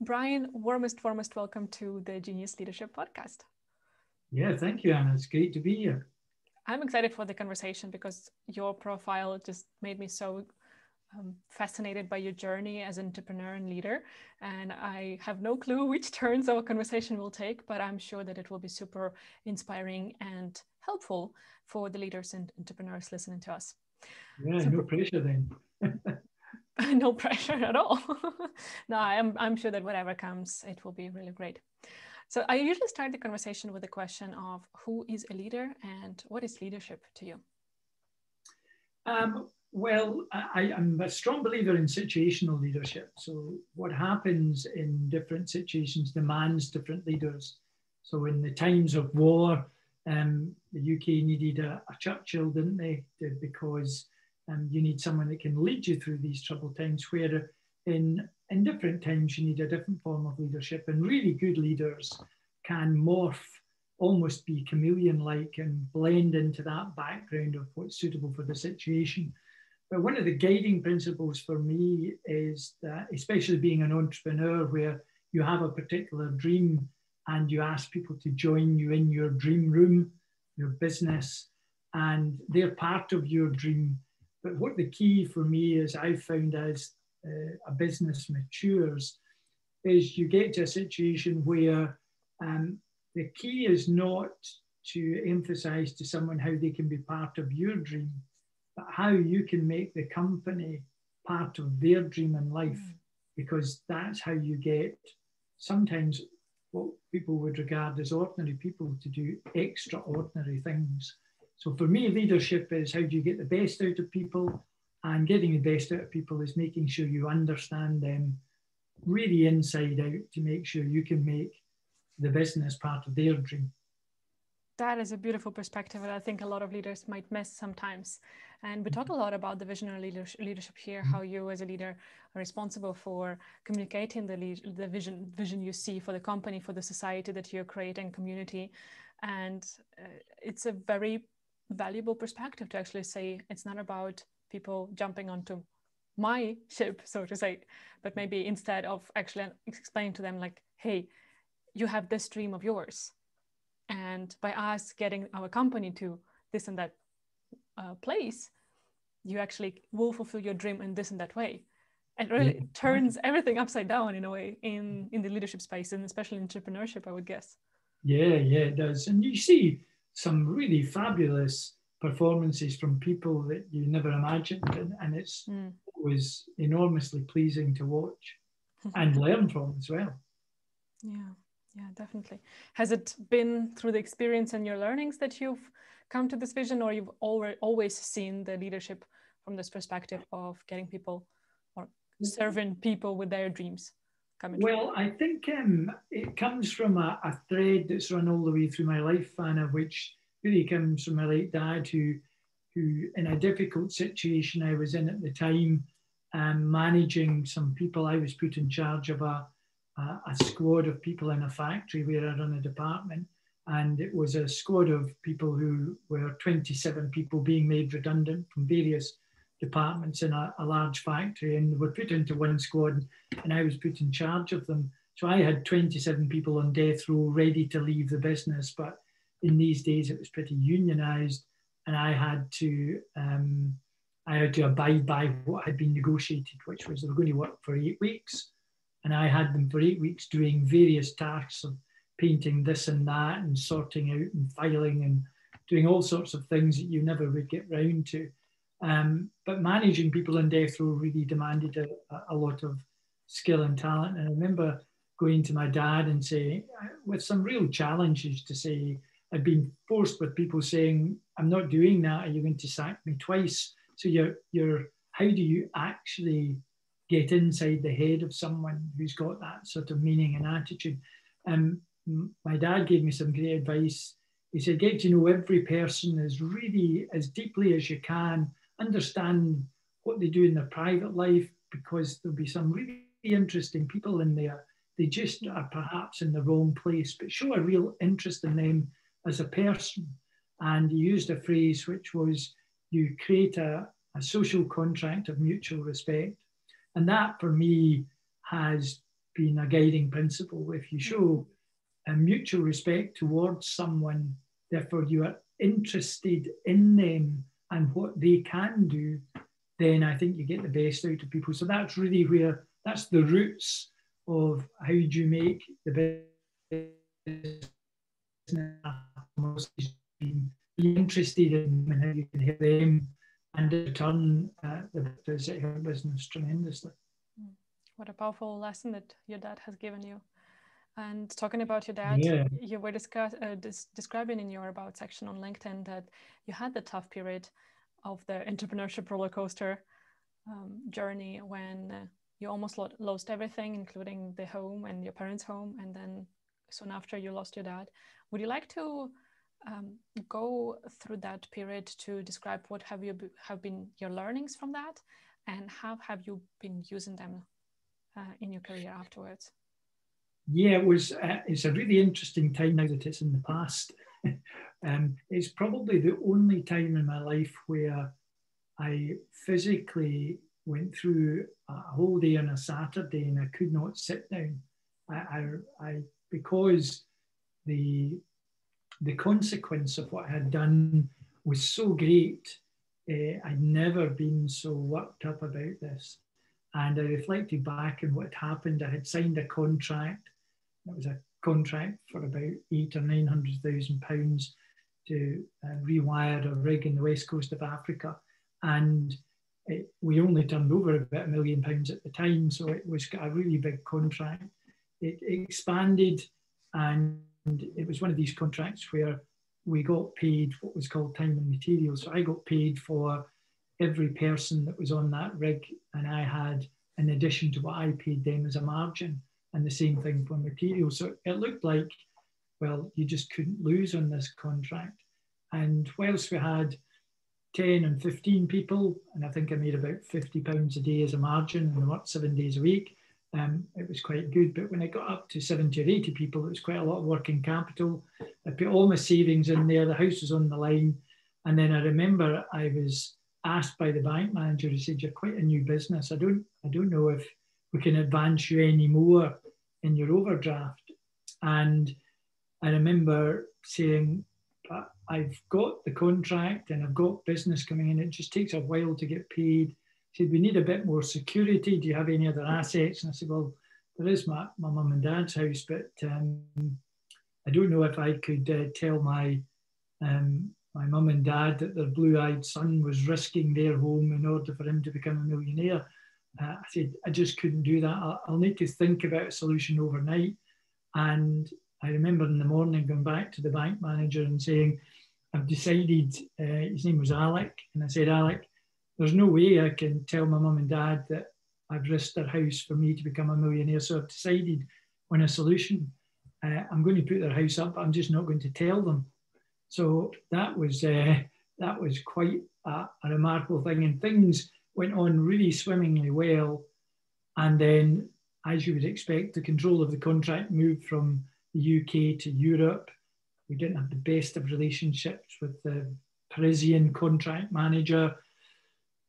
Brian, warmest welcome to the Genius Leadership Podcast. Yeah, thank you, Anna. It's great to be here. I'm excited for the conversation because your profile just made me so fascinated by your journey as an entrepreneur and leader. And I have no clue which turns our conversation will take, but I'm sure that it will be super inspiring and helpful for the leaders and entrepreneurs listening to us. Yeah, so, no pressure then. No pressure at all. No, I'm sure that whatever comes, it will be really great. So I usually start the conversation with the question of who is a leader and what is leadership to you? Well, I'm a strong believer in situational leadership. So what happens in different situations demands different leaders. So in the times of war, the UK needed a Churchill, didn't they? Because you need someone that can lead you through these troubled times, where in different times you need a different form of leadership. And really good leaders can morph, almost be chameleon-like, and blend into that background of what's suitable for the situation. But one of the guiding principles for me is that, especially being an entrepreneur, where you have a particular dream and you ask people to join you in your dream room, your business, and they're part of your dream. But what the key for me is, I've found as a business matures, is you get to a situation where the key is not to emphasize to someone how they can be part of your dream, but how you can make the company part of their dream in life, because that's how you get sometimes what people would regard as ordinary people to do extraordinary things. So for me, leadership is how do you get the best out of people, and getting the best out of people is making sure you understand them really inside out to make sure you can make the business part of their dream. That is a beautiful perspective that I think a lot of leaders might miss sometimes. And we talk a lot about the visionary leadership here, how you as a leader are responsible for communicating the vision you see for the company, for the society that you're creating, community. And it's a very valuable perspective to actually say it's not about people jumping onto my ship, so to say, but maybe instead of actually explaining to them like, hey, you have this dream of yours. And by us getting our company to this and that place, you actually will fulfill your dream in this and that way. And really turns everything upside down in a way in the leadership space, and especially in entrepreneurship, I would guess. Yeah, it does. And you see some really fabulous performances from people that you never imagined. And it's always enormously pleasing to watch and learn from as well. Yeah, definitely. Has it been through the experience and your learnings that you've come to this vision, or you've always seen the leadership from this perspective of getting people or serving people with their dreams? Well, I think it comes from a thread that's run all the way through my life, Anna, which really comes from my late dad, who in a difficult situation I was in at the time, managing some people. I was put in charge of a squad of people in a factory where I run a department, and it was a squad of people who were 27 people being made redundant from various departments in a large factory, and they were put into one squad, and I was put in charge of them. So I had 27 people on death row ready to leave the business, but in these days it was pretty unionized, and I had to abide by what had been negotiated, which was they were going to work for 8 weeks. And I had them for 8 weeks doing various tasks of painting this and that and sorting out and filing and doing all sorts of things that you never would get round to. But managing people in death row really demanded a lot of skill and talent. And I remember going to my dad and saying, with some real challenges, to say, I'd been forced with people saying, I'm not doing that. Are you going to sack me twice? So how do you actually get inside the head of someone who's got that sort of meaning and attitude? My dad gave me some great advice. He said, get to know every person as really as deeply as you can, understand what they do in their private life, because there'll be some really interesting people in there. They just are perhaps in the wrong place, but show a real interest in them as a person. And he used a phrase which was, you create a social contract of mutual respect. And that for me has been a guiding principle. If you show a mutual respect towards someone, therefore you are interested in them and what they can do, then I think you get the best out of people. So that's really where, that's the roots of how do you make the business be interested in and how you can help them, and in return the business tremendously. What a powerful lesson that your dad has given you. And talking about your dad, you were describing in your About section on LinkedIn that you had the tough period of the entrepreneurship roller coaster journey when you almost lost everything, including the home and your parents' home, and then soon after you lost your dad. Would you like to go through that period to describe what have been your learnings from that, and how have you been using them in your career afterwards? Yeah, it's a really interesting time now that it's in the past. It's probably the only time in my life where I physically went through a whole day on a Saturday and I could not sit down. Because the consequence of what I had done was so great, I'd never been so worked up about this. And I reflected back on what happened. I had signed a contract. It was a contract for about £800,000 or £900,000 to rewire a rig in the west coast of Africa. And we only turned over about £1 million at the time, so it was a really big contract. It expanded, and it was one of these contracts where we got paid what was called time and material. So I got paid for every person that was on that rig, and I had, in addition to what I paid them, as a margin, and the same thing for material. So it looked like, well, you just couldn't lose on this contract. And whilst we had 10 and 15 people, and I think I made about £50 a day as a margin, and I worked 7 days a week, it was quite good. But when I got up to 70 or 80 people, it was quite a lot of working capital. I put all my savings in there, the house was on the line. And then I remember I was asked by the bank manager, he said, "You're quite a new business. I don't know if we can advance you any more in your overdraft." And I remember saying, "I've got the contract and I've got business coming in. It just takes a while to get paid." He said, "We need a bit more security. Do you have any other assets?" And I said, "Well, there is my mum and dad's house, but I don't know if I could tell my mum and dad that their blue-eyed son was risking their home in order for him to become a millionaire." I said, "I just couldn't do that. I'll need to think about a solution overnight." And I remember in the morning going back to the bank manager and saying, "I've decided," his name was Alec, and I said, "Alec, there's no way I can tell my mum and dad that I've risked their house for me to become a millionaire. So I've decided on a solution. I'm going to put their house up, but I'm just not going to tell them." So that was quite a remarkable thing, and things went on really swimmingly well. And then, as you would expect, the control of the contract moved from the UK to Europe. We didn't have the best of relationships with the Parisian contract manager.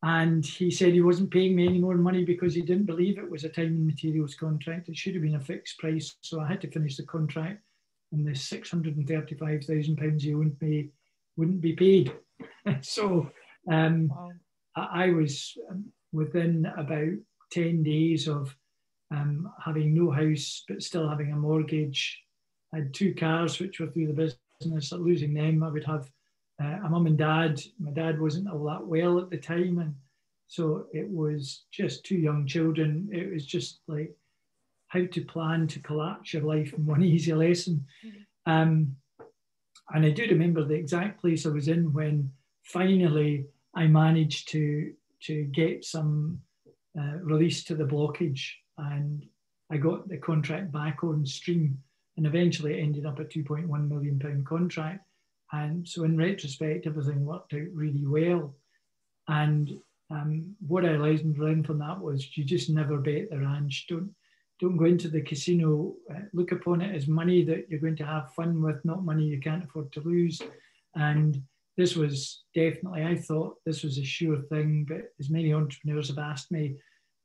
And he said he wasn't paying me any more money because he didn't believe it was a time and materials contract. It should have been a fixed price. So I had to finish the contract, and the £635,000 he owed me wouldn't be paid. So wow. I was within about 10 days of having no house, but still having a mortgage. I had 2 cars, which were through the business. Losing them, I would have a mum and dad. My dad wasn't all that well at the time. And so it was just 2 young children. It was just like how to plan to collapse your life in one easy lesson. And I do remember the exact place I was in when finally I managed to get some release to the blockage, and I got the contract back on stream, and eventually it ended up a £2.1 million contract. And so in retrospect, everything worked out really well. And what I learned from that was you just never bet the ranch. Don't go into the casino. Look upon it as money that you're going to have fun with, not money you can't afford to lose. And this was definitely, I thought this was a sure thing, but as many entrepreneurs have asked me,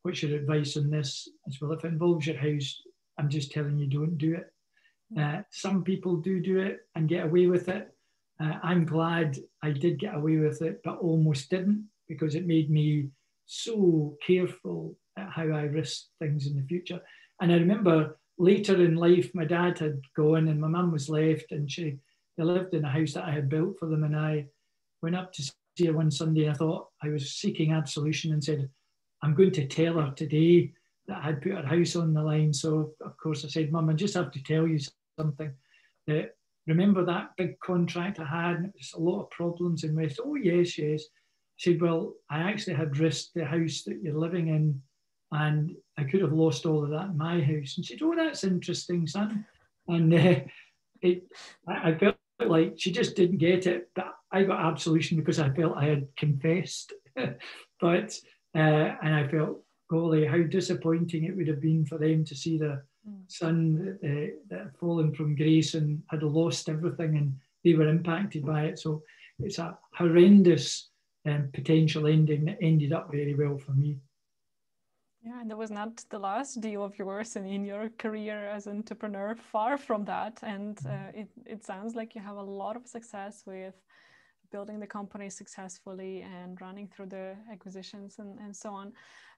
what's your advice on this? As well, if it involves your house, I'm just telling you, don't do it. Some people do it and get away with it. I'm glad I did get away with it, but almost didn't, because it made me so careful at how I risked things in the future. And I remember later in life, my dad had gone and my mum was left, and they lived in a house that I had built for them. And I went up to see her one Sunday. I thought I was seeking absolution and said, I'm going to tell her today that I had put her house on the line. So, of course, I said, Mum, I just have to tell you something. That remember that big contract I had? And it was a lot of problems in West. Oh, yes, yes. I said, well, I actually had risked the house that you're living in, and I could have lost all of that in my house. And she said, oh, that's interesting, son. And I felt like she just didn't get it, but I got absolution because I felt I had confessed. And I felt, golly, how disappointing it would have been for them to see their son that had fallen from grace and had lost everything, and they were impacted by it. So it's a horrendous potential ending that ended up very well for me. Yeah, and that was not the last deal of yours in your career as an entrepreneur, far from that. And it sounds like you have a lot of success with building the company successfully and running through the acquisitions and so on.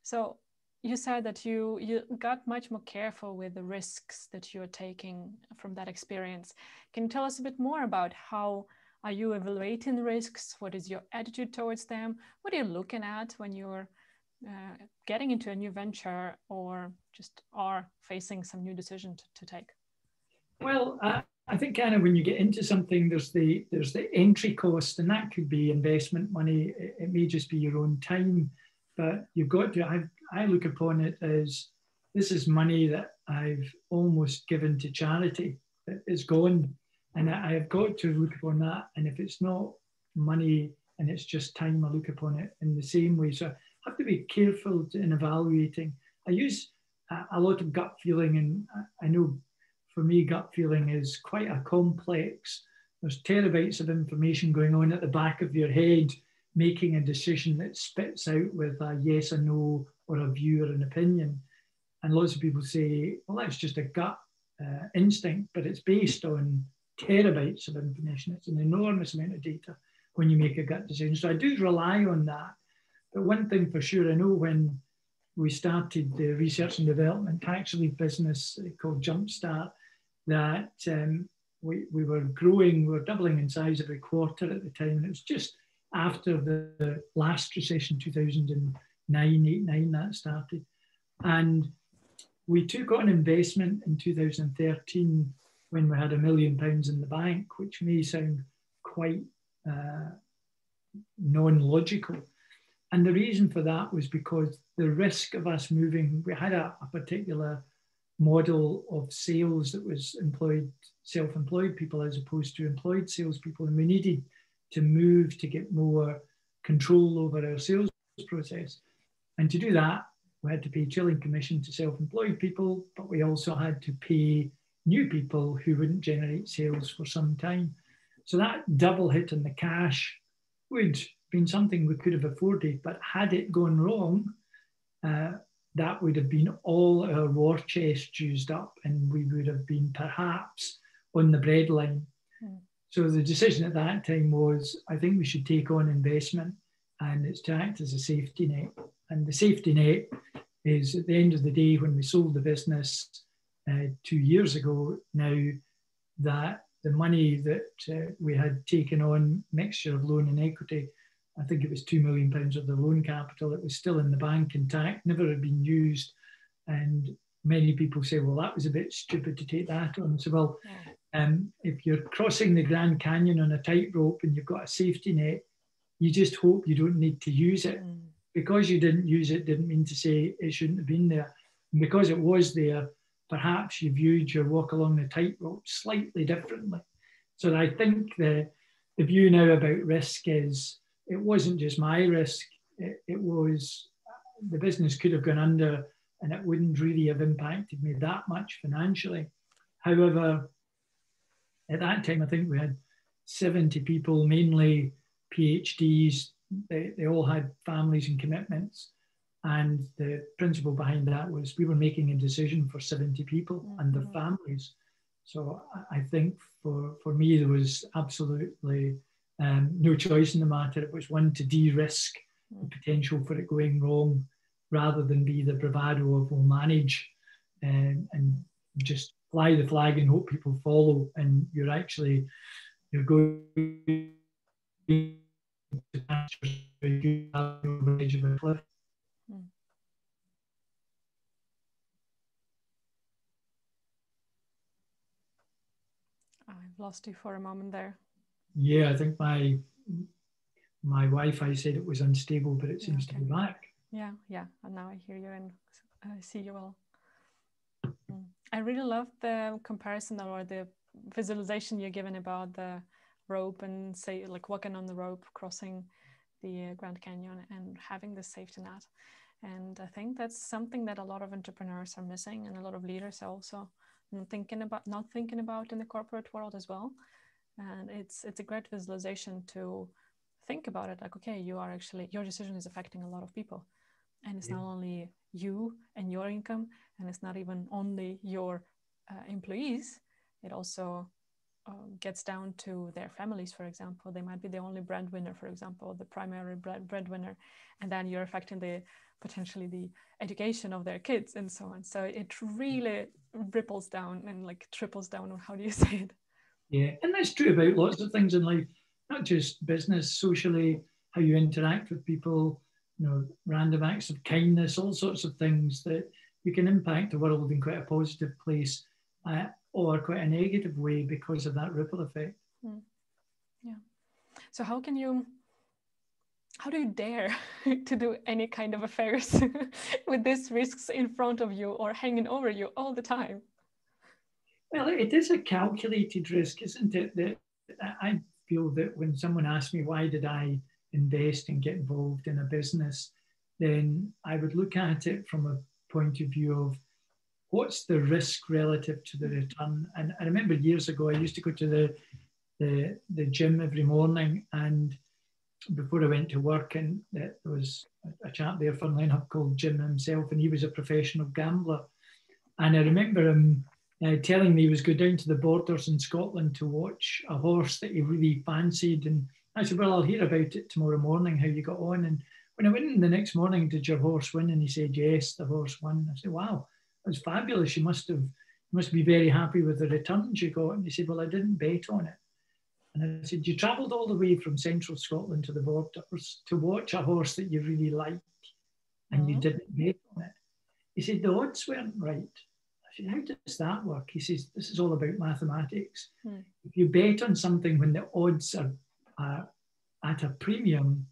So you said that you got much more careful with the risks that you're taking from that experience. Can you tell us a bit more about how are you evaluating the risks? What is your attitude towards them? What are you looking at when you're getting into a new venture or just are facing some new decision to take? Well, I think kind of when you get into something, there's the entry cost, and that could be investment money. It may just be your own time, but you've got to. I look upon it as this is money that I've almost given to charity. It's gone, and I have got to look upon that. And if it's not money and it's just time, I look upon it in the same way. So I have to be careful in evaluating. I use a lot of gut feeling, and I know for me, gut feeling is quite a complex. There's terabytes of information going on at the back of your head, making a decision that spits out with a yes or no or a view or an opinion. And lots of people say, well, that's just a gut instinct, but it's based on terabytes of information. It's an enormous amount of data when you make a gut decision. So I do rely on that. But one thing for sure, I know when we started the research and development tax relief business called Jumpstart, that we were growing, we were doubling in size every quarter at the time. And it was just after the last recession, 2009, that started. And we took on investment in 2013 when we had £1 million in the bank, which may sound quite non-logical. And the reason for that was because the risk of us moving, we had a particular model of sales that was employed, self-employed people as opposed to employed salespeople. And we needed to move to get more control over our sales process. And to do that, we had to pay chilling commission to self-employed people, but we also had to pay new people who wouldn't generate sales for some time. So that double hit on the cash would have been something we could have afforded, but had it gone wrong, that would have been all our war chest used up, and we would have been perhaps on the breadline. So the decision at that time was, I think we should take on investment, and it's to act as a safety net. And the safety net is at the end of the day, when we sold the business 2 years ago now, that the money that we had taken on, mixture of loan and equity, I think it was £2 million of the loan capital. It was still in the bank intact, never had been used. And many people say, well, that was a bit stupid to take that on. So, well, if you're crossing the Grand Canyon on a tightrope and you've got a safety net, you just hope you don't need to use it. Because you didn't use it didn't mean to say it shouldn't have been there. And because it was there, perhaps you viewed your walk along the tightrope slightly differently. So I think the view now about risk is, it wasn't just my risk, it was the business could have gone under and it wouldn't really have impacted me that much financially. However, at that time, I think we had 70 people, mainly PhDs. They all had families and commitments. And the principle behind that was we were making a decision for 70 people and their families. So I think for me, there was absolutely no choice in the matter. It was one to de-risk the potential for it going wrong rather than be the bravado of we'll manage and just fly the flag and hope people follow. And you're going to over the edge of a cliff. I've lost you for a moment there. Yeah, I think my Wi-Fi said it was unstable, but it seems to be back. Yeah, and now I hear you and I see you well. I really love the comparison or the visualization you're given about the rope and say like walking on the rope, crossing the Grand Canyon and having the safety net. And I think that's something that a lot of entrepreneurs are missing and a lot of leaders are also not thinking about in the corporate world as well. And it's a great visualization to think about it like, okay, your decision is affecting a lot of people. And it's not only you and your income, and it's not even only your employees. It also gets down to their families, for example. They might be the only breadwinner, for example, the primary breadwinner, and then you're affecting potentially the education of their kids and so on. So it really ripples down and like triples down, or how do you say it? Yeah, and that's true about lots of things in life, not just business, socially, how you interact with people, random acts of kindness, all sorts of things that you can impact the world in quite a positive place or quite a negative way because of that ripple effect. Yeah. So how do you dare to do any kind of affairs with these risks in front of you or hanging over you all the time? Well, it is a calculated risk, isn't it? That I feel that when someone asks me why did I invest and get involved in a business, then I would look at it from a point of view of what's the risk relative to the return. And I remember years ago, I used to go to the gym every morning, and before I went to work, and there was a chap there, funnily enough, called Jim himself, and he was a professional gambler. And I remember him telling me he was going down to the borders in Scotland to watch a horse that he really fancied. And I said, well, I'll hear about it tomorrow morning, how you got on. And when I went in the next morning, did your horse win? And he said, yes, the horse won. I said, wow, that was fabulous. You must be very happy with the returns you got. And he said, well, I didn't bet on it. And I said, you travelled all the way from central Scotland to the borders to watch a horse that you really liked, and you didn't bet on it. He said, the odds weren't right. I said, how does that work? He says, this is all about mathematics. If you bet on something when the odds are at a premium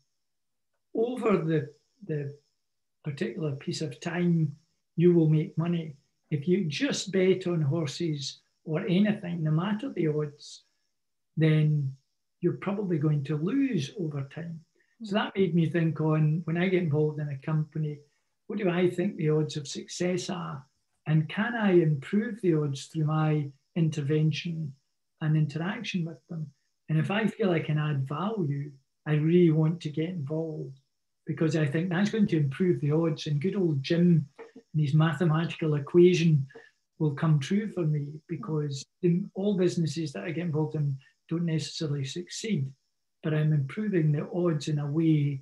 over the particular piece of time, you will make money. If you just bet on horses or anything, no matter the odds, then you're probably going to lose over time. So that made me think on, when I get involved in a company, what do I think the odds of success are? And can I improve the odds through my intervention and interaction with them? And if I feel I can add value, I really want to get involved, because I think that's going to improve the odds. And good old Jim and his mathematical equation will come true for me, because in all businesses that I get involved in don't necessarily succeed, but I'm improving the odds in a way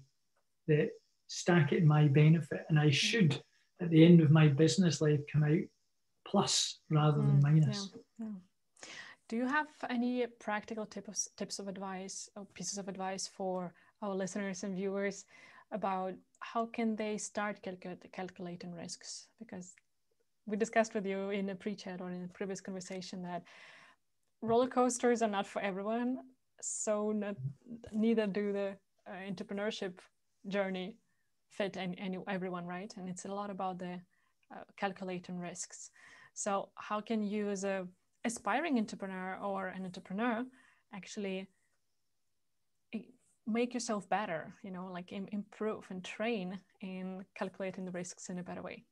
that stack it in my benefit. And I should, at the end of my business life, come out plus rather than minus. Yeah. Do you have any practical tips of advice or pieces of advice for our listeners and viewers about how can they start calculating risks? Because we discussed with you in a pre-chat or in a previous conversation that roller coasters are not for everyone. So neither do the entrepreneurship journey fit everyone, right? And it's a lot about the calculating risks. So how can you, as a aspiring entrepreneur or an entrepreneur, actually make yourself better, like improve and train in calculating the risks in a better way?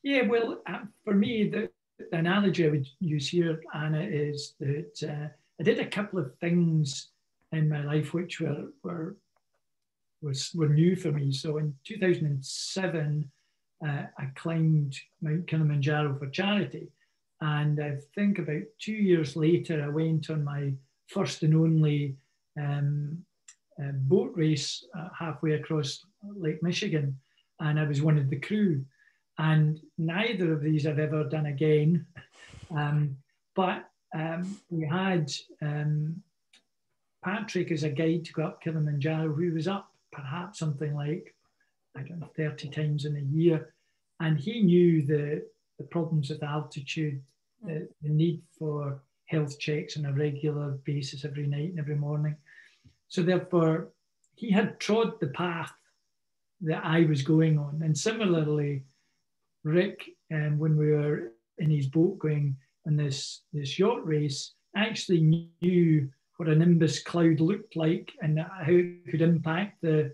Yeah, well, for me, the analogy I would use here, Anna, is that I did a couple of things in my life which were were new for me. So in 2007, I climbed Mount Kilimanjaro for charity. And I think about 2 years later, I went on my first and only boat race halfway across Lake Michigan. And I was one of the crew. And neither of these I've ever done again. But we had Patrick as a guide to go up Kilimanjaro, who was up perhaps something like, I don't know, 30 times in a year. And he knew the problems with altitude, the need for health checks on a regular basis every night and every morning. So therefore, he had trod the path that I was going on. And similarly, Rick, when we were in his boat going on this yacht race, actually knew what a nimbus cloud looked like and how it could impact the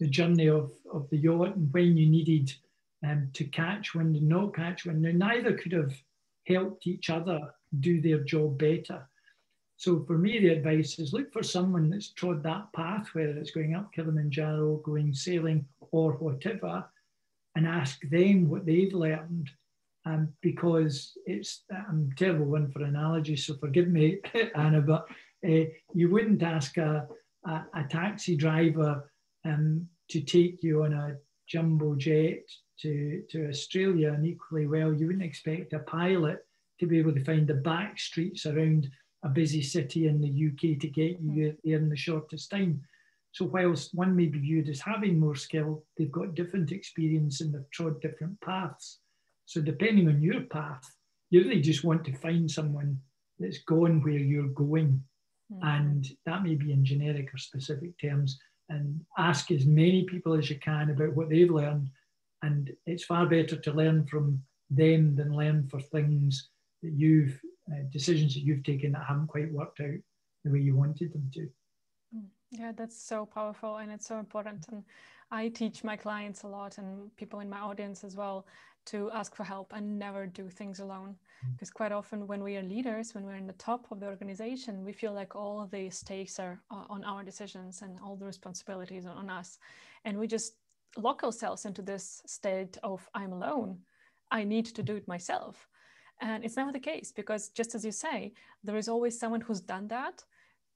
journey of the yacht and when you needed to catch wind and not catch wind. Now, neither could have helped each other do their job better. So for me, the advice is look for someone that's trod that path, whether it's going up Kilimanjaro, going sailing, or whatever, and ask them what they've learned. Because it's, I'm a terrible one for analogies, so forgive me, Anna, but you wouldn't ask a taxi driver to take you on a jumbo jet to Australia, and equally well, you wouldn't expect a pilot to be able to find the back streets around a busy city in the UK to get you there in the shortest time. So whilst one may be viewed as having more skill, they've got different experience and they've trod different paths. So depending on your path, you really just want to find someone that's gone where you're going. And that may be in generic or specific terms, and ask as many people as you can about what they've learned. And it's far better to learn from them than learn for things that decisions that you've taken that haven't quite worked out the way you wanted them to. Yeah, that's so powerful and it's so important. And I teach my clients a lot and people in my audience as well to ask for help and never do things alone. Because quite often when we are leaders, when we're in the top of the organization, we feel like all of the stakes are on our decisions and all the responsibilities are on us. And we just lock ourselves into this state of I'm alone. I need to do it myself. And it's never the case, because just as you say, there is always someone who's done that.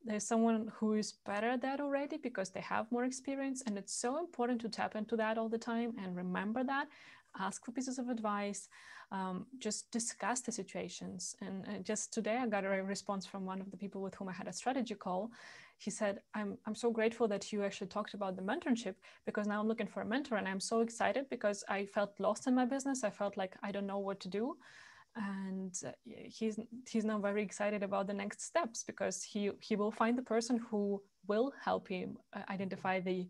There's someone who is better at that already because they have more experience. And it's so important to tap into that all the time and remember that, ask for pieces of advice, just discuss the situations. And just today I got a response from one of the people with whom I had a strategy call. He said, I'm so grateful that you actually talked about the mentorship, because now I'm looking for a mentor and I'm so excited because I felt lost in my business. I felt like I don't know what to do. And he's now very excited about the next steps, because he will find the person who will help him identify the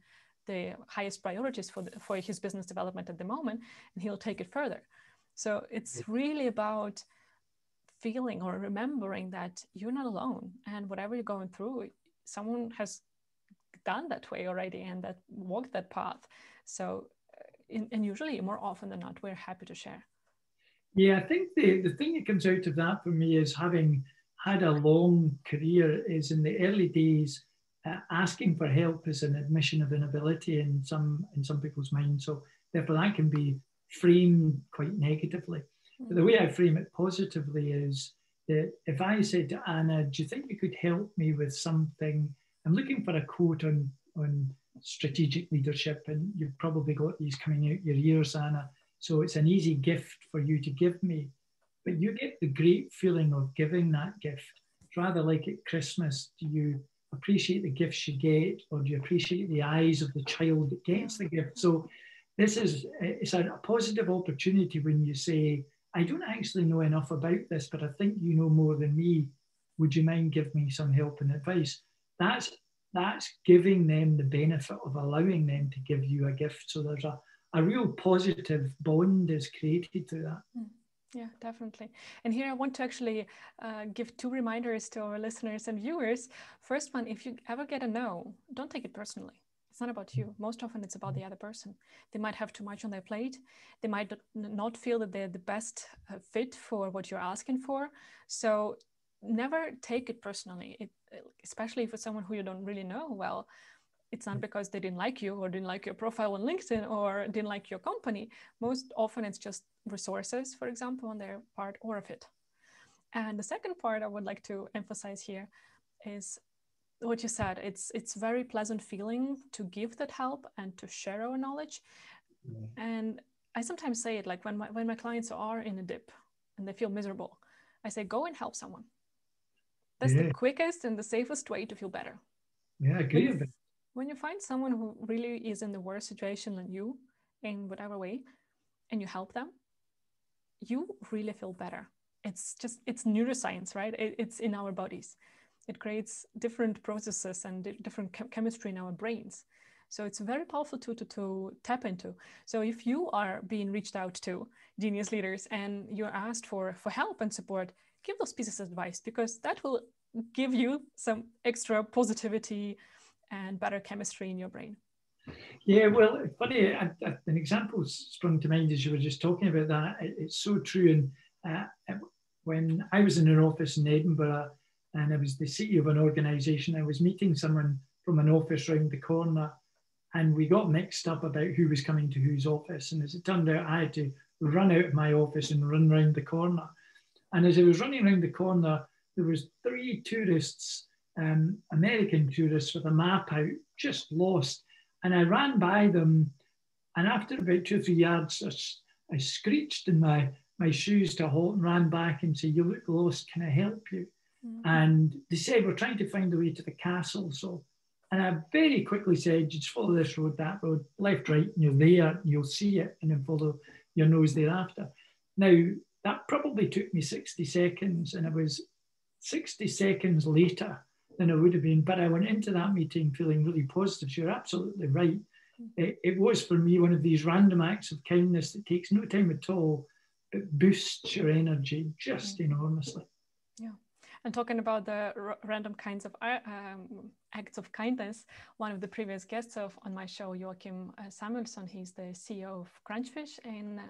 highest priorities for his business development at the moment, and he'll take it further. So it's really about feeling or remembering that you're not alone, and whatever you're going through, someone has done that way already and that walked that path. So and usually more often than not, we're happy to share. Yeah, I think the thing that comes out of that for me is, having had a long career, is in the early days, asking for help is an admission of inability in some people's minds. So therefore that can be framed quite negatively. But the way I frame it positively is that if I said to Anna, do you think you could help me with something? I'm looking for a quote on strategic leadership, and you've probably got these coming out your ears, Anna. So it's an easy gift for you to give me, but you get the great feeling of giving that gift. It's rather like at Christmas. Do you appreciate the gifts you get, or do you appreciate the eyes of the child that gets the gift? So it's a positive opportunity when you say, I don't actually know enough about this, but I think you know more than me. Would you mind giving me some help and advice? That's giving them the benefit of allowing them to give you a gift. So there's a real positive bond is created through that. Yeah, definitely. And here I want to actually give two reminders to our listeners and viewers. First one, if you ever get a no, don't take it personally. It's not about you. Most often it's about the other person. They might have too much on their plate. They might not feel that they're the best fit for what you're asking for. So never take it personally, especially if it's someone who you don't really know well. It's not because they didn't like you or didn't like your profile on LinkedIn or didn't like your company. Most often it's just resources, for example, on their part, or a fit. And the second part I would like to emphasize here is what you said. It's very pleasant feeling to give that help and to share our knowledge. And I sometimes say it like when my clients are in a dip and they feel miserable, I say, go and help someone. That's the quickest and the safest way to feel better. Yeah, I agree with it. When you find someone who really is in the worst situation than you, in whatever way, and you help them, you really feel better. It's neuroscience, right? It's in our bodies. It creates different processes and different chemistry in our brains. So it's very powerful to tap into. So if you are being reached out to genius leaders and you're asked for help and support, give those pieces of advice, because that will give you some extra positivity and better chemistry in your brain. Yeah, well, funny, an example sprung to mind as you were just talking about that. It's so true. And when I was in an office in Edinburgh and I was the CEO of an organisation, I was meeting someone from an office round the corner, and we got mixed up about who was coming to whose office. And as it turned out, I had to run out of my office and run round the corner. And as I was running around the corner, there was 3 tourists, American tourists, with a map out, just lost. And I ran by them, and after about 2 or 3 yards, I screeched in my shoes to halt and ran back and said, "You look lost, can I help you?" Mm-hmm. And they said, "We're trying to find a way to the castle." And I very quickly said, "Just follow this road, that road, left, right, and you're there, and you'll see it, and then follow your nose thereafter." Now, that probably took me 60 seconds, and it was 60 seconds later than I would have been. But I went into that meeting feeling really positive. So you're absolutely right. It was for me one of these random acts of kindness that takes no time at all, but boosts your energy just enormously. Yeah. And talking about the random kinds of acts of kindness, one of the previous guests on my show, Joachim Samuelsson, he's the CEO of Crunchfish in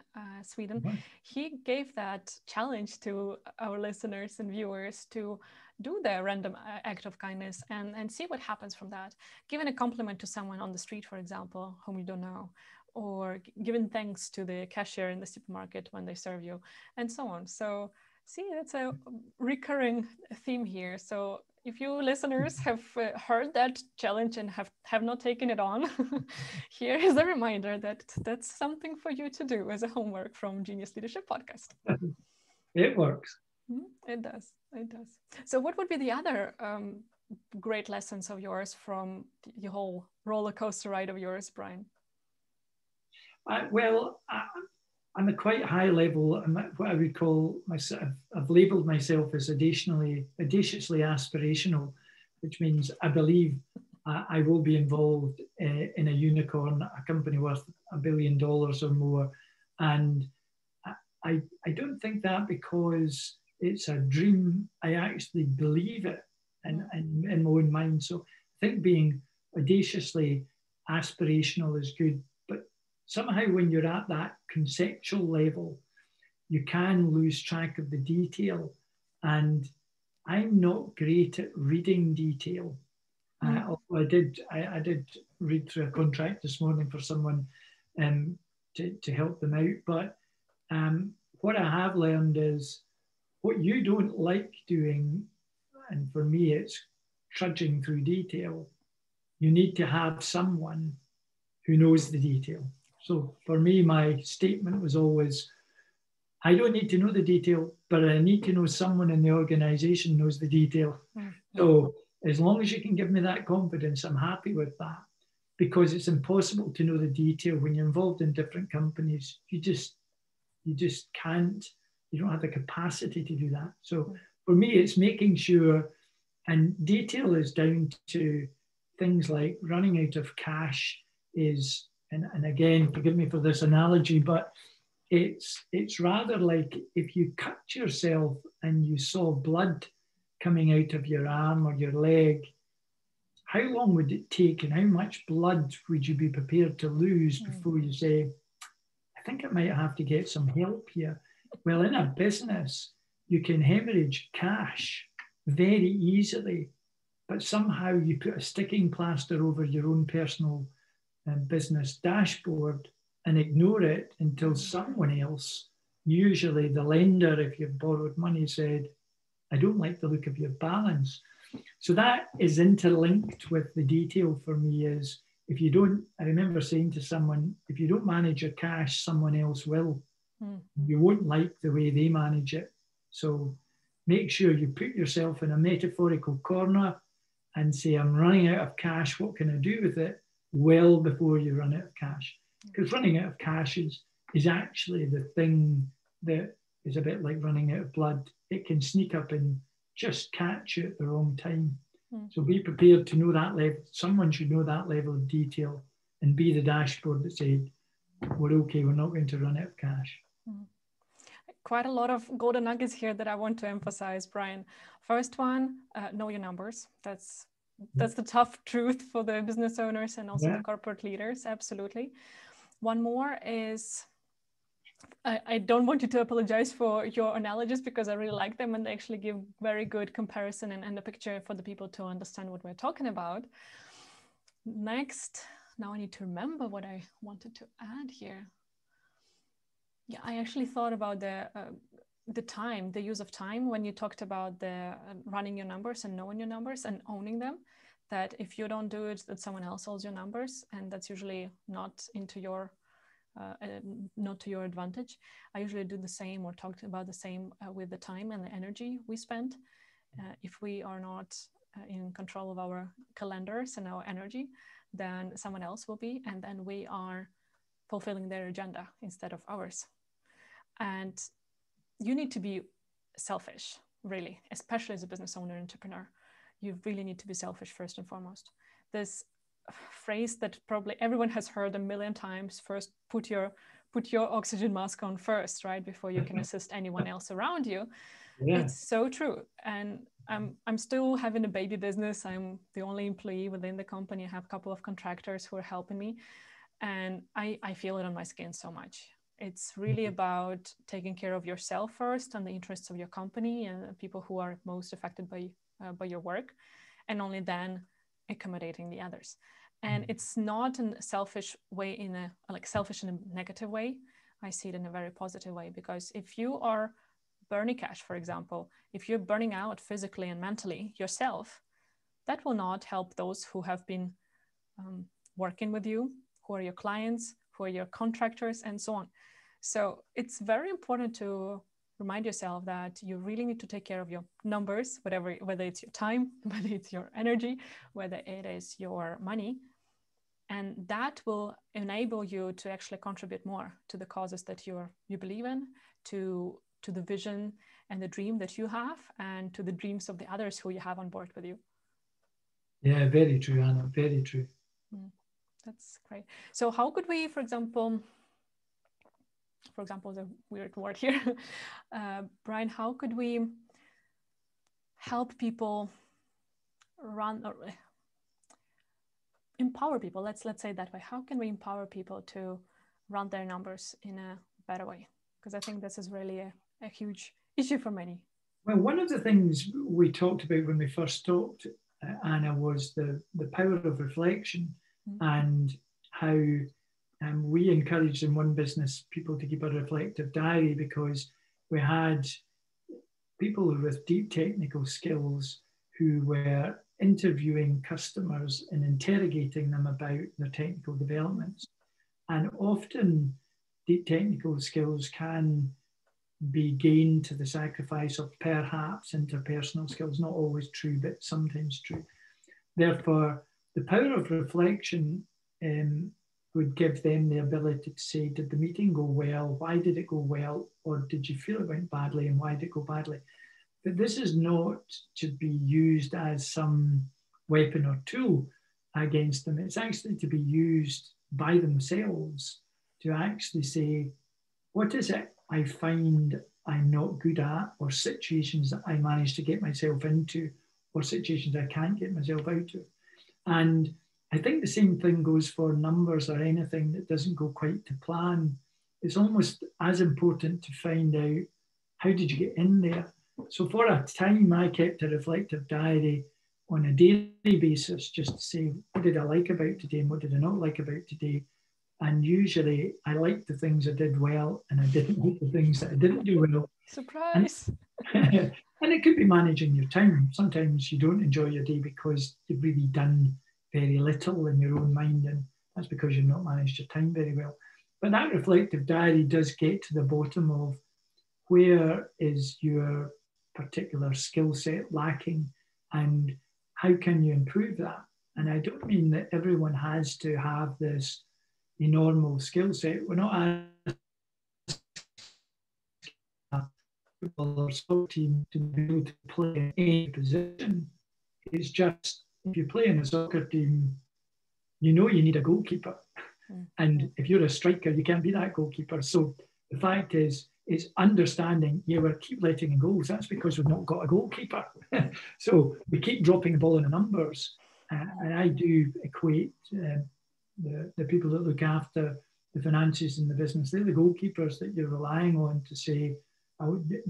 Sweden. Mm-hmm. He gave that challenge to our listeners and viewers to do the random act of kindness and see what happens from that. Giving a compliment to someone on the street, for example, whom you don't know, or giving thanks to the cashier in the supermarket when they serve you, and so on. So see, it's a recurring theme here. So if you listeners have heard that challenge and have not taken it on, here is a reminder that that's something for you to do as a homework from Genius Leadership Podcast. It works. It does. It does. So what would be the other great lessons of yours from the whole roller coaster ride of yours, Brian? I'm a quite high level. I'm what I would call myself. I've labelled myself as audaciously aspirational, which means I believe I will be involved in a unicorn, a company worth $1 billion or more, and I don't think that because it's a dream. I actually believe it in my own mind. So I think being audaciously aspirational is good. Somehow when you're at that conceptual level, you can lose track of the detail. And I'm not great at reading detail. Although I did read through a contract this morning for someone to help them out. But what I have learned is what you don't like doing, and for me it's trudging through detail, you need to have someone who knows the detail. So for me, my statement was always, I don't need to know the detail, but I need to know someone in the organization knows the detail. Mm-hmm. So as long as you can give me that confidence, I'm happy with that, because it's impossible to know the detail when you're involved in different companies. You just can't, you don't have the capacity to do that. So for me, it's making sure, and detail is down to things like running out of cash is, and again, forgive me for this analogy, but it's rather like if you cut yourself and you saw blood coming out of your arm or your leg, how long would it take and how much blood would you be prepared to lose before you say, I think I might have to get some help here? Well, in a business, you can hemorrhage cash very easily but somehow you put a sticking plaster over your own personal business dashboard and ignore it until someone else, usually the lender, if you've borrowed money, said, I don't like the look of your balance. So that is interlinked with the detail for me is, if you don't, I remember saying to someone, if you don't manage your cash, someone else will. You won't like the way they manage it. So make sure you put yourself in a metaphorical corner and say, I'm running out of cash. What can I do with it? Well before you run out of cash. Because running out of cash is actually the thing that is a bit like running out of blood. It can sneak up and just catch you at the wrong time. So be prepared to know that level. Someone should know that level of detail and be the dashboard that said, we're okay, we're not going to run out of cash. Quite a lot of golden nuggets here that I want to emphasize, Brian. First one, know your numbers. That's the tough truth for the business owners and also the corporate leaders, absolutely. One more is, I don't want you to apologize for your analogies because I really like them and they actually give very good comparison and a picture for the people to understand what we're talking about. Next, now I need to remember what I wanted to add here. Yeah, I actually thought about the time, the use of time when you talked about the running your numbers and knowing your numbers and owning them. That if you don't do it, that someone else owns your numbers, and that's usually not into your not to your advantage. I usually do the same or talk about the same with the time and the energy we spend. If we are not in control of our calendars and our energy, then someone else will be, and then we are fulfilling their agenda instead of ours. And you need to be selfish, really, especially as a business owner, entrepreneur. You really need to be selfish first and foremost. This phrase that probably everyone has heard a million times, first put your oxygen mask on first, right, before you can assist anyone else around you. It's so true. And I'm still having a baby business. I'm the only employee within the company. I have a couple of contractors who are helping me, and I feel it on my skin so much. It's really about taking care of yourself first and the interests of your company and the people who are most affected by your work, and only then accommodating the others. And it's not a selfish way selfish in a negative way. I see it in a very positive way, because if you are burning cash, for example, if you're burning out physically and mentally yourself, that will not help those who have been working with you, who are your clients, who are your contractors, and so on. So it's very important to remind yourself that you really need to take care of your numbers, whether it's your time, whether it's your energy, whether it is your money. And that will enable you to actually contribute more to the causes that you believe in, to the vision and the dream that you have, and to the dreams of the others who you have on board with you. Yeah, very true, Anna, very true. That's great. So how could we, for example, is a weird word here, Brian, how could we help people run or empower people? Let's say it that way. How can we empower people to run their numbers in a better way? Because I think this is really a huge issue for many. Well, one of the things we talked about when we first talked, Anna, was the power of reflection, and how we encouraged in one business people to keep a reflective diary, because we had people with deep technical skills who were interviewing customers and interrogating them about their technical developments. And often deep technical skills can be gained to the sacrifice of perhaps interpersonal skills, not always true, but sometimes true. Therefore, the power of reflection would give them the ability to say, did the meeting go well? Why did it go well? Or did you feel it went badly, and why did it go badly? But this is not to be used as some weapon or tool against them. It's actually to be used by themselves to actually say, what is it I find I'm not good at, or situations that I manage to get myself into, or situations I can't get myself out of? And I think the same thing goes for numbers or anything that doesn't go quite to plan. It's almost as important to find out, how did you get in there? So for a time, I kept a reflective diary on a daily basis, just to say, what did I like about today and what did I not like about today? And usually I liked the things I did well and I didn't like the things that I didn't do well. Surprise. And it could be managing your time. Sometimes you don't enjoy your day because you've really done very little in your own mind, and that's because you've not managed your time very well. But that reflective diary does get to the bottom of where is your particular skill set lacking and how can you improve that? And I don't mean that everyone has to have this enormous skill set. We're not or sport team to be able to play in any position. It's just if you play in a soccer team, you know you need a goalkeeper. And if you're a striker, you can't be that goalkeeper. So the fact is, it's understanding, yeah, we keep letting in goals. That's because we've not got a goalkeeper. So we keep dropping the ball in the numbers. And I do equate the people that look after the finances in the business. They're the goalkeepers that you're relying on to say,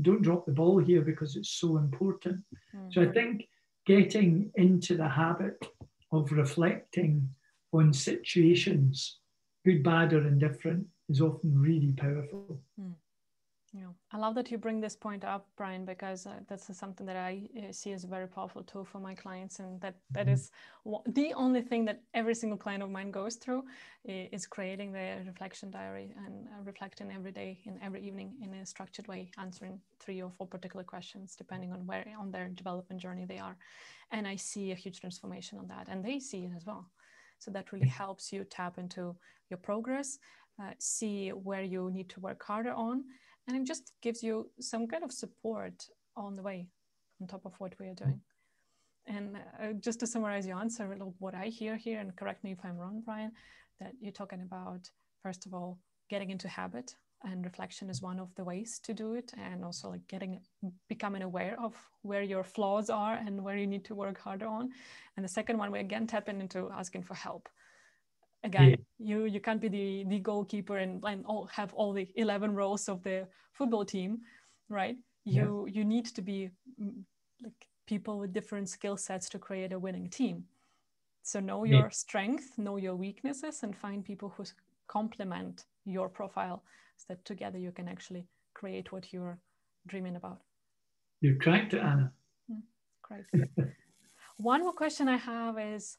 don't drop the ball here because it's so important. So I think getting into the habit of reflecting on situations, good, bad, or indifferent, is often really powerful. Yeah, I love that you bring this point up, Brian, because that's something that I see as a very powerful tool for my clients, and that is the only thing that every single client of mine goes through is creating their reflection diary and reflecting every day and every evening in a structured way, answering 3 or 4 particular questions depending on where on their development journey they are. And I see a huge transformation on that, and they see it as well. So that really helps you tap into your progress, see where you need to work harder on, and it just gives you some kind of support on the way on top of what we are doing. And just to summarize your answer, a little what I hear here, and correct me if I'm wrong, Brian, that you're talking about, first of all, getting into habit, and reflection is one of the ways to do it, and also like becoming aware of where your flaws are and where you need to work harder on. And the second one, we're again tapping into asking for help. Again, you can't be the goalkeeper and have all the 11 roles of the football team, right? You need to be like people with different skill sets to create a winning team. So know your strength, know your weaknesses, and find people who complement your profile so that together you can actually create what you're dreaming about. You've cracked it, Anna. Great. One more question I have is,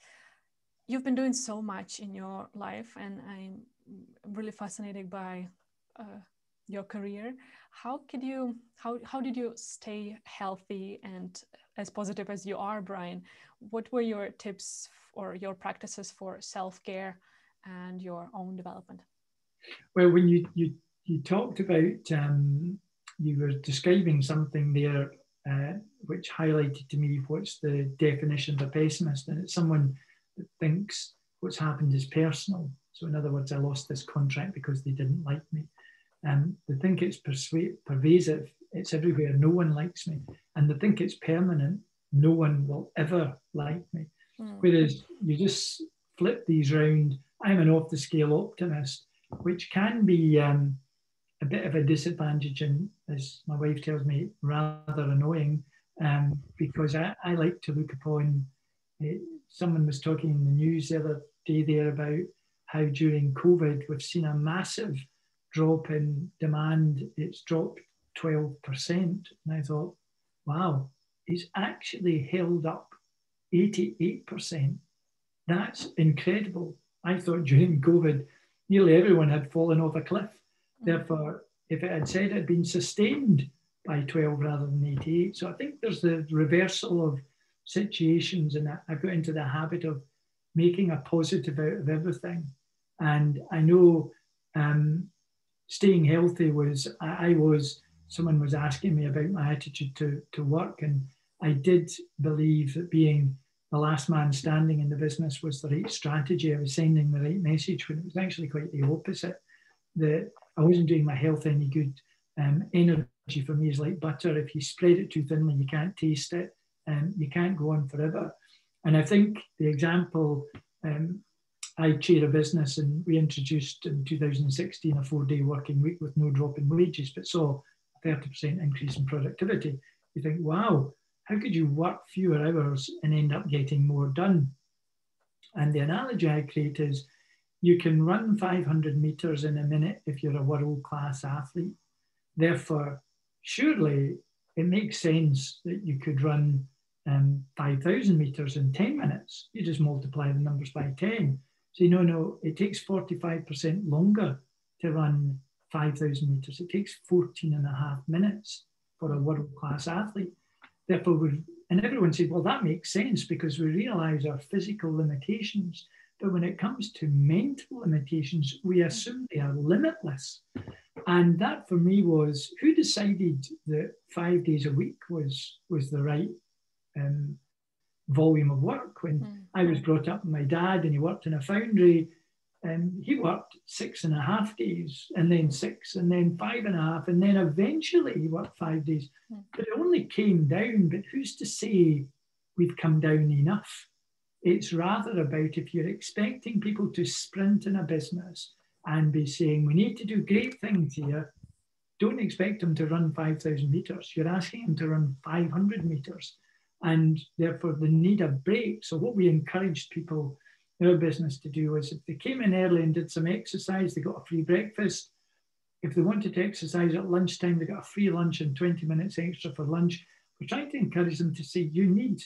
you've been doing so much in your life, and I'm really fascinated by your career. How did you stay healthy and as positive as you are, Brian? What were your tips or your practices for self-care and your own development? Well, when you talked about, you were describing something there which highlighted to me what's the definition of a pessimist, and it's someone that thinks what's happened is personal. So in other words, I lost this contract because they didn't like me. They think it's pervasive, it's everywhere, no one likes me. And they think it's permanent, no one will ever like me. Whereas you just flip these round, I'm an off the scale optimist, which can be a bit of a disadvantage, and as my wife tells me, rather annoying, because I like to look upon, someone was talking in the news the other day there about how during COVID we've seen a massive drop in demand. It's dropped 12%. And I thought, wow, it's actually held up 88%. That's incredible. I thought during COVID, nearly everyone had fallen off a cliff. Therefore, if it had said it had been sustained by 12 rather than 88. So I think there's the reversal of situations, and I've got into the habit of making a positive out of everything. And I know staying healthy was, someone was asking me about my attitude to work, and I did believe that being the last man standing in the business was the right strategy. I was sending the right message, when it was actually quite the opposite, that I wasn't doing my health any good. Energy for me is like butter. If you spread it too thinly, you can't taste it, and you can't go on forever. And I think the example, I chair a business, and we introduced in 2016 a 4-day working week with no drop in wages, but saw a 30% increase in productivity. You think, wow, how could you work fewer hours and end up getting more done? And the analogy I create is you can run 500 meters in a minute if you're a world-class athlete. Therefore, surely it makes sense that you could run 5,000 meters in 10 minutes. You just multiply the numbers by 10. So, no, it takes 45% longer to run 5,000 meters. It takes 14 and a half minutes for a world-class athlete. Therefore, and everyone said, well, that makes sense because we realize our physical limitations. But when it comes to mental limitations, we assume they are limitless. And that for me was, who decided that 5 days a week was the right volume of work? When I was brought up with my dad and he worked in a foundry, he worked 6.5 days and then 6 and then 5.5 and then eventually he worked 5 days. But it only came down, but who's to say we've come down enough? It's rather about, if you're expecting people to sprint in a business and be saying, we need to do great things here, don't expect them to run 5,000 meters. You're asking them to run 500 meters. And therefore, they need a break. So what we encouraged people in our business to do was, if they came in early and did some exercise, they got a free breakfast. If they wanted to exercise at lunchtime, they got a free lunch and 20 minutes extra for lunch. We're trying to encourage them to say, you need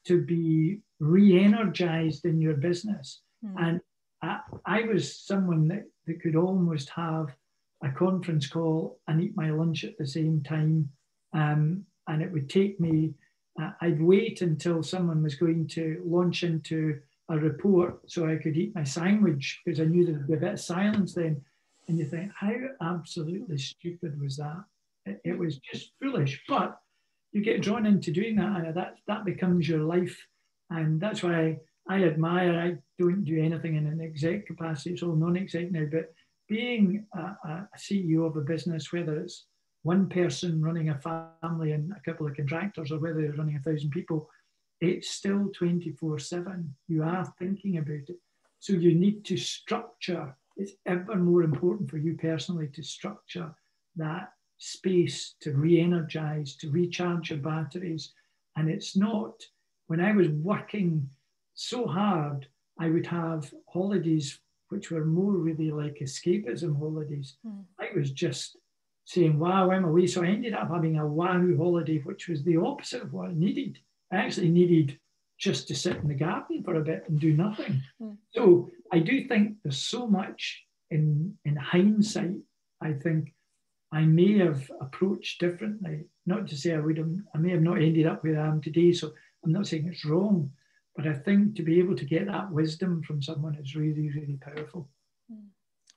to be re-energized in your business. And I was someone that could almost have a conference call and eat my lunch at the same time. And it would take me, I'd wait until someone was going to launch into a report so I could eat my sandwich because I knew there would be a bit of silence then. And you think, how absolutely stupid was that? It was just foolish. But you get drawn into doing that, and that becomes your life. And that's why I admire, I don't do anything in an exec capacity, it's all non-exec now, but being a CEO of a business, whether it's one person running a family and a couple of contractors, or whether you're running 1,000 people, it's still 24/7. You are thinking about it. So you need to structure. It's ever more important for you personally to structure that space to re-energize, to recharge your batteries. And it's not, when I was working so hard, I would have holidays which were more really like escapism holidays. I was just saying, wow, I'm away. So I ended up having a wahoo holiday, which was the opposite of what I needed. I actually needed just to sit in the garden for a bit and do nothing. So I do think there's so much in hindsight. I think I may have approached differently. Not to say I may have not ended up where I am today. So I'm not saying it's wrong, but I think to be able to get that wisdom from someone is really, really powerful.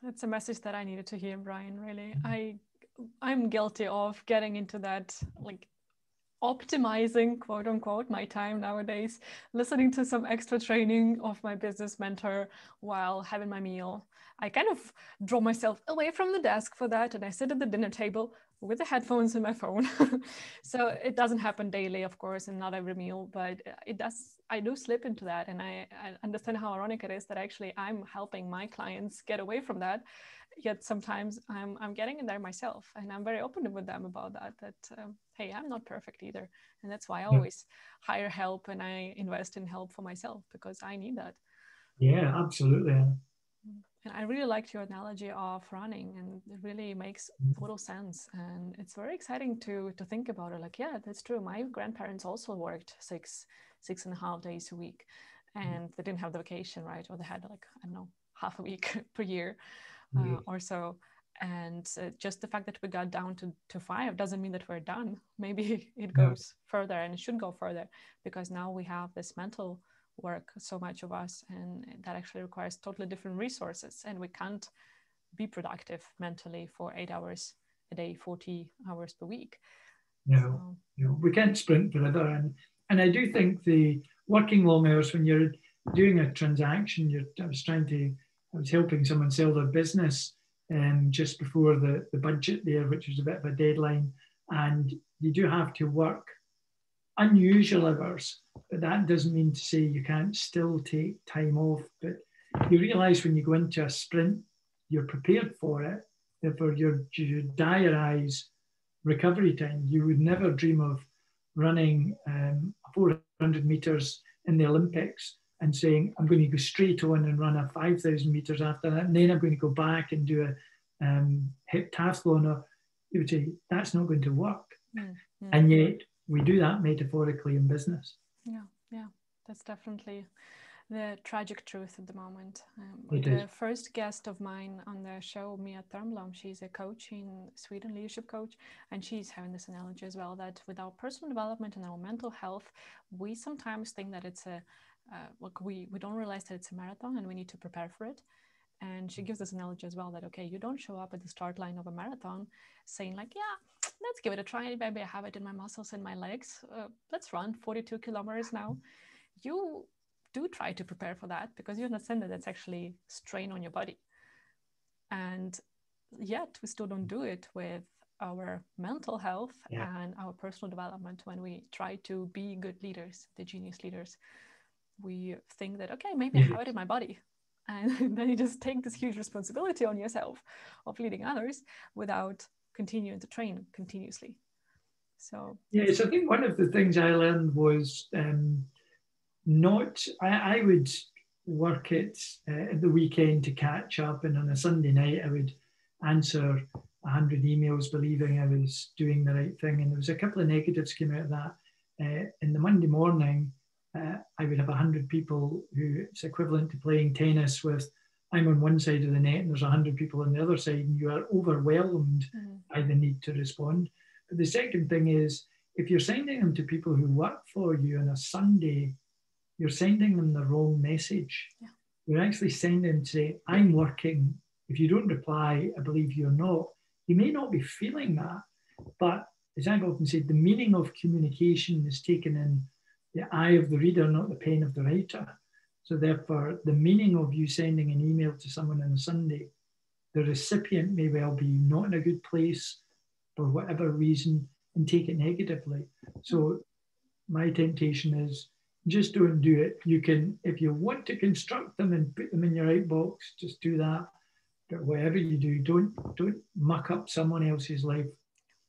That's a message that I needed to hear, Brian, really. I'm guilty of getting into that, like, optimizing, quote unquote, my time nowadays, listening to some extra training of my business mentor while having my meal. I kind of draw myself away from the desk for that, and I sit at the dinner table with the headphones and my phone. So it doesn't happen daily, of course, and not every meal, but it does. I do slip into that, and I understand how ironic it is that actually I'm helping my clients get away from that. Yet sometimes I'm getting in there myself, and I'm very open with them about that. Hey, I'm not perfect either, and that's why I always hire help and I invest in help for myself because I need that. Yeah, absolutely. And I really liked your analogy of running, and it really makes total sense. And it's very exciting to think about it. Like, yeah, that's true. My grandparents also worked 6.5 days a week, and they didn't have the vacation, right? Or they had, like, I don't know, half a week per year. Or so. And just the fact that we got down to 5 doesn't mean that we're done. Maybe it goes further, and it should go further, because now we have this mental work, so much of us, and that actually requires totally different resources, and we can't be productive mentally for 8 hours a day, 40 hours per week. No, we can't sprint forever. And I do think the working long hours, when you're doing a transaction, I was helping someone sell their business just before the budget there, which was a bit of a deadline. And you do have to work unusual hours, but that doesn't mean to say you can't still take time off. But you realize when you go into a sprint, you're prepared for it. Therefore, you diarize recovery time. You would never dream of running 400 meters in the Olympics and saying, I'm going to go straight on and run a 5,000 meters after that, and then I'm going to go back and do a heptathlon, or you would say, that's not going to work. Mm-hmm. And yet we do that metaphorically in business. Yeah, that's definitely the tragic truth at the moment. The first guest of mine on the show, Mia Thumlom, she's a coach in Sweden, leadership coach, and she's having this analogy as well, that with our personal development and our mental health, we sometimes think that it's we don't realize that it's a marathon and we need to prepare for it. And she gives this analogy as well that, okay, you don't show up at the start line of a marathon saying like, yeah, let's give it a try. Maybe I have it in my muscles and my legs. Let's run 42 kilometers now. You do try to prepare for that because you understand that that's actually strain on your body. And yet we still don't do it with our mental health and our personal development. When we try to be good leaders, the genius leaders, we think that, okay, maybe I have it in my body. And then you just take this huge responsibility on yourself of leading others without continuing to train continuously. So yes, I think one of the things I learned was I would work it at the weekend to catch up, and on a Sunday night I would answer 100 emails believing I was doing the right thing, and there was a couple of negatives came out of that. In the Monday morning I would have 100 people who it's equivalent to playing tennis with, I'm on one side of the net and there's 100 people on the other side, and you are overwhelmed by the need to respond. But the second thing is, if you're sending them to people who work for you on a Sunday, you're sending them the wrong message. Yeah. You're actually sending them to say, I'm working. If you don't reply, I believe you're not. You may not be feeling that, but as I've often said, the meaning of communication is taken in the eye of the reader, not the pen of the writer. So therefore, the meaning of you sending an email to someone on a Sunday, the recipient may well be not in a good place for whatever reason and take it negatively. So my temptation is, just don't do it. You can, if you want to construct them and put them in your outbox, just do that. But whatever you do, don't muck up someone else's life.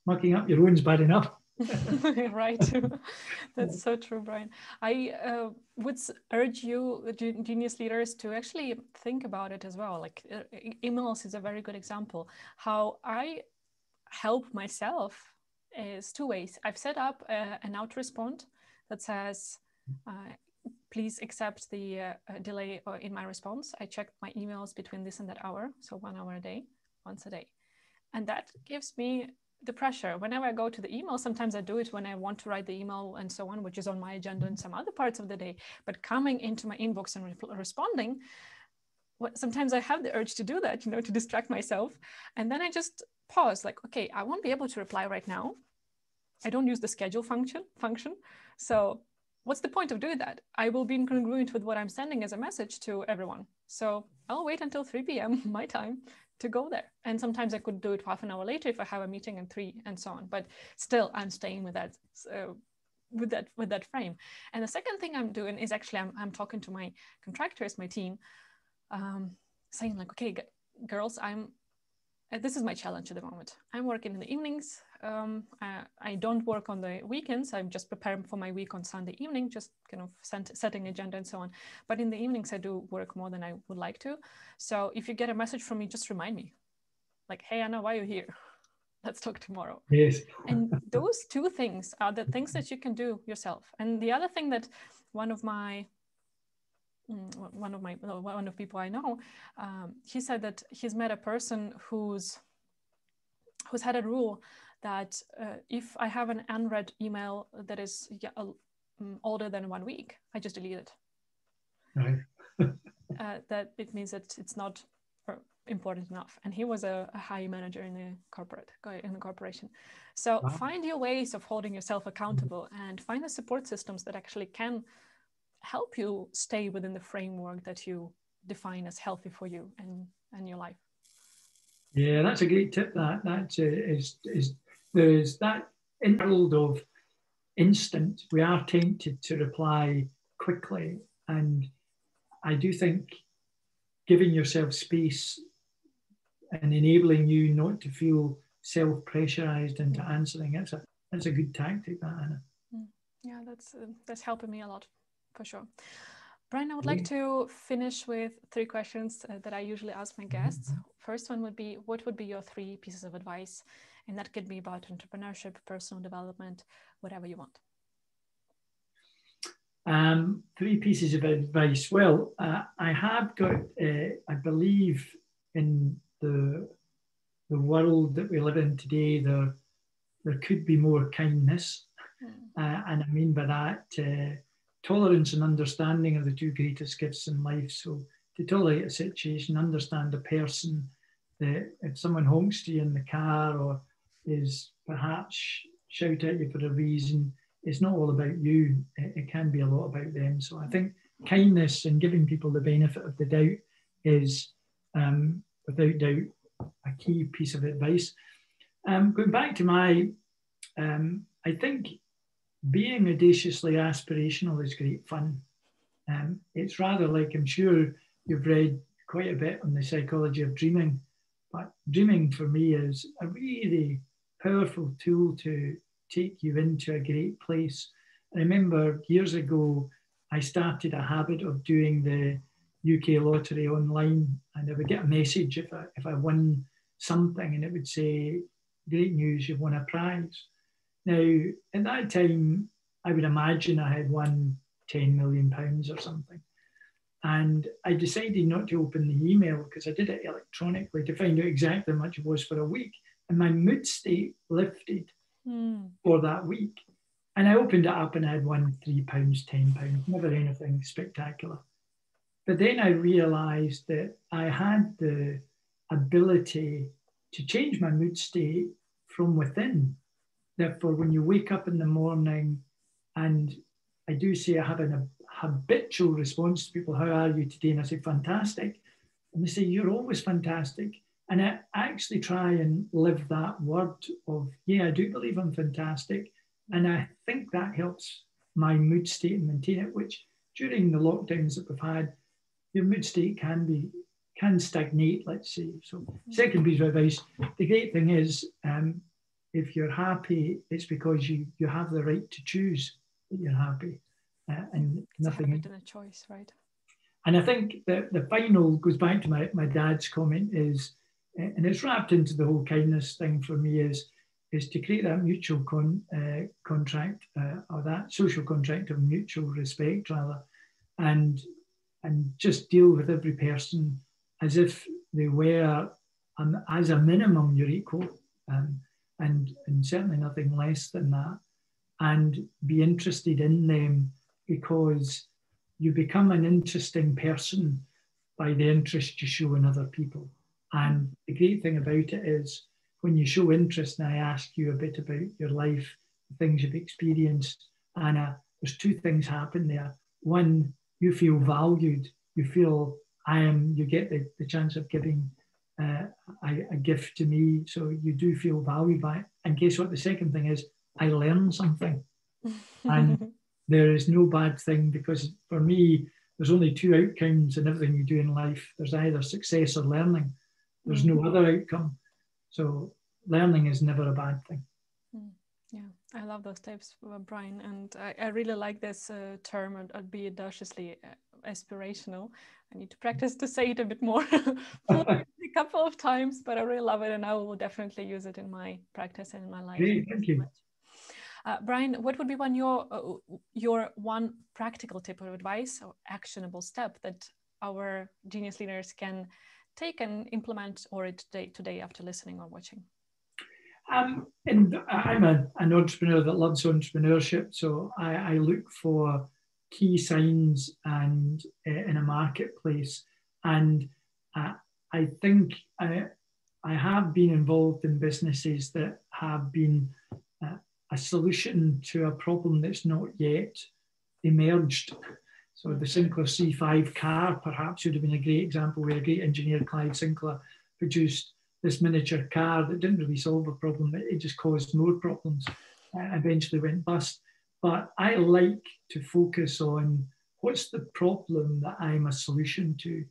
Mucking up your own's bad enough. Right. That's so true, Brian. I would urge you, genius leaders, to actually think about it as well. Like emails is a very good example. How I help myself is two ways. I've set up an autorespond that says, please accept the delay in my response. I check my emails between this and that hour, so 1 hour a day, once a day. And that gives me the pressure. Whenever I go to the email, sometimes I do it when I want to write the email and so on, which is on my agenda in some other parts of the day. But coming into my inbox and responding, sometimes I have the urge to do that, to distract myself. And then I just pause, like, okay, I won't be able to reply right now. I don't use the schedule function. So what's the point of doing that? I will be incongruent with what I'm sending as a message to everyone. So I'll wait until 3 p.m. my time to go there. And sometimes I could do it half an hour later if I have a meeting at 3 and so on. But still, I'm staying with that, with that frame. And the second thing I'm doing is actually I'm talking to my contractors, my team, saying like, okay, girls, this is my challenge at the moment. I'm working in the evenings. I don't work on the weekends. I'm just preparing for my week on Sunday evening, just kind of setting agenda and so on. But in the evenings, I do work more than I would like to. So if you get a message from me, just remind me. Like, hey, Anna, why are you here? Let's talk tomorrow. Yes. And those two things are the things that you can do yourself. And the other thing that one of people I know, he said that he's met a person who's had a rule that if I have an unread email that is older than 1 week, I just delete it. Right. That it means that it's not important enough. And he was a high manager in the corporation. So wow. Find your ways of holding yourself accountable and find the support systems that actually can help you stay within the framework that you define as healthy for you and your life. Yeah, that's a great tip. There is that in the world of instant, we are tempted to reply quickly, and I do think giving yourself space and enabling you not to feel self-pressurized into answering, that's a good tactic, that, Anna. Yeah, that's helping me a lot, for sure. Brian, I would like to finish with 3 questions that I usually ask my guests. First one would be, what would be your 3 pieces of advice? And that could be about entrepreneurship, personal development, whatever you want. 3 pieces of advice. Well, I have got, I believe in the world that we live in today, there could be more kindness. And I mean by that, tolerance and understanding are the 2 greatest gifts in life. So to tolerate a situation, understand a person, that if someone honks to you in the car or is perhaps shout at you for a reason, it's not all about you. It can be a lot about them. So I think kindness and giving people the benefit of the doubt is, without doubt, a key piece of advice. Going back to my, I think being audaciously aspirational is great fun. It's rather like, I'm sure you've read quite a bit on the psychology of dreaming, but dreaming for me is a really powerful tool to take you into a great place. I remember years ago, I started a habit of doing the UK lottery online, and I would get a message if I won something, and it would say, great news, you've won a prize. Now, at that time, I would imagine I had won £10 million or something. And I decided not to open the email because I did it electronically to find out exactly how much it was for a week. And my mood state lifted for that week. And I opened it up and I had won £3, £10, never anything spectacular. But then I realized that I had the ability to change my mood state from within. Therefore, when you wake up in the morning, and I do say I have a habitual response to people, how are you today? And I say, fantastic. And they say, you're always fantastic. And I actually try and live that word of, yeah, I do believe I'm fantastic. And I think that helps my mood state and maintain it, which during the lockdowns that we've had, your mood state can stagnate, let's say. So second piece of advice, the great thing is, if you're happy, it's because you have the right to choose that you're happy. And it's nothing. It's a habit and a choice, right? And I think that the final goes back to my dad's comment is, and it's wrapped into the whole kindness thing for me, is to create that mutual contract, or that social contract of mutual respect, rather, and just deal with every person as if they were, as a minimum, you're equal, and certainly nothing less than that, and be interested in them, because you become an interesting person by the interest you show in other people. And the great thing about it is, when you show interest and I ask you a bit about your life, the things you've experienced, Anna, there's 2 things happen there. One, you feel valued. You feel you get the chance of giving a gift to me. So you do feel valued by it. And guess what? The second thing is, I learn something. And there is no bad thing, because for me, there's only 2 outcomes in everything you do in life. There's either success or learning. There's no other outcome. So learning is never a bad thing. Yeah, I love those tips, Brian. And I really like this term, be audaciously aspirational. I need to practice to say it a bit more, a couple of times, but I really love it. And I will definitely use it in my practice and in my life. Great, thank you. Brian, what would be your one practical tip of advice or actionable step that our genius leaders can take and implement or today after listening or watching? And I'm an entrepreneur that loves entrepreneurship, so I look for key signs and in a marketplace, and I think I have been involved in businesses that have been a solution to a problem that's not yet emerged. So the Sinclair C5 car perhaps would have been a great example, where a great engineer, Clyde Sinclair, produced this miniature car that didn't really solve a problem, it just caused more problems, eventually went bust. But I like to focus on what's the problem that I'm a solution to.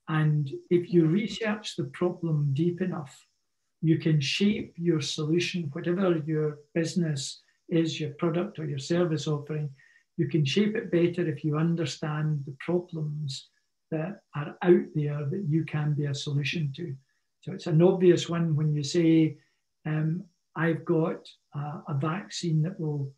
And if you research the problem deep enough, you can shape your solution, whatever your business is your product or your service offering, you can shape it better if you understand the problems that are out there that you can be a solution to. So it's an obvious one when you say, I've got a vaccine that will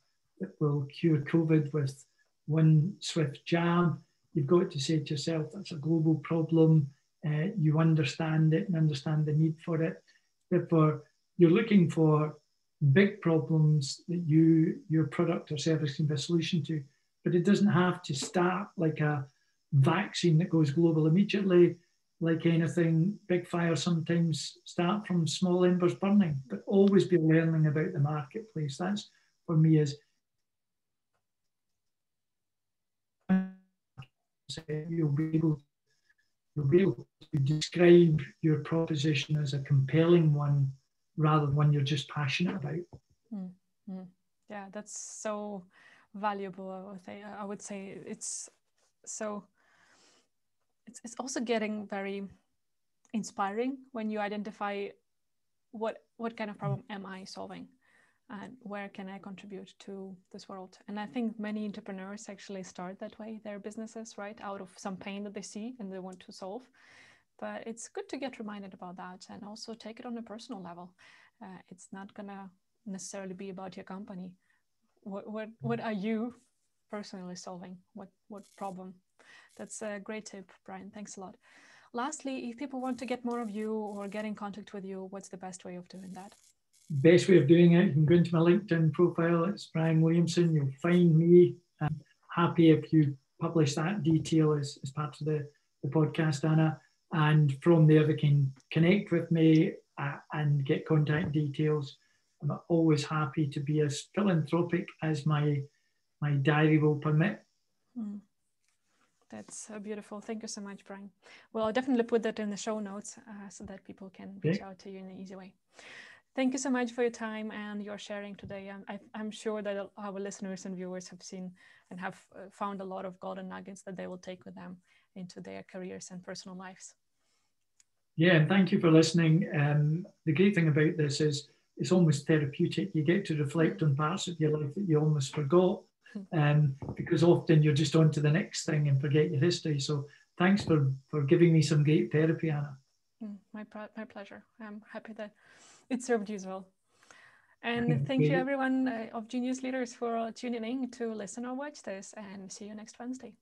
cure COVID with one swift jab. You've got to say to yourself, that's a global problem. You understand it and understand the need for it. Therefore, you're looking for big problems that your product or service can be a solution to, but it doesn't have to start like a vaccine that goes global immediately. Like anything, big fires sometimes start from small embers burning, but always be learning about the marketplace. That's for me is you'll be able to describe your proposition as a compelling one rather than one you're just passionate about. Mm-hmm. Yeah, that's so valuable. I would say it's so. It's also getting very inspiring when you identify what kind of problem am I solving and where can I contribute to this world. And I think many entrepreneurs actually start that way, their businesses, right, out of some pain that they see and they want to solve. But it's good to get reminded about that and also take it on a personal level. It's not gonna necessarily be about your company. What are you personally solving? What problem? That's a great tip, Brian. Thanks a lot. Lastly, if people want to get more of you or get in contact with you, what's the best way of doing that? Best way of doing it, you can go into my LinkedIn profile. It's Brian Williamson. You'll find me. I'm happy if you publish that detail as part of the podcast, Anna. And from there, they can connect with me and get contact details. I'm always happy to be as philanthropic as my diary will permit. That's beautiful. Thank you so much, Brian. Well, I'll definitely put that in the show notes so that people can reach out to you in an easy way. Thank you so much for your time and your sharing today. I'm sure that our listeners and viewers have seen and have found a lot of golden nuggets that they will take with them into their careers and personal lives. Yeah, and thank you for listening. The great thing about this is it's almost therapeutic. You get to reflect on parts of your life that you almost forgot, because often you're just on to the next thing and forget your history. So thanks for giving me some great therapy, Anna. My pleasure. I'm happy that it served you as well. And thank you, everyone of Genius Leaders, for tuning in to listen or watch this, and see you next Wednesday.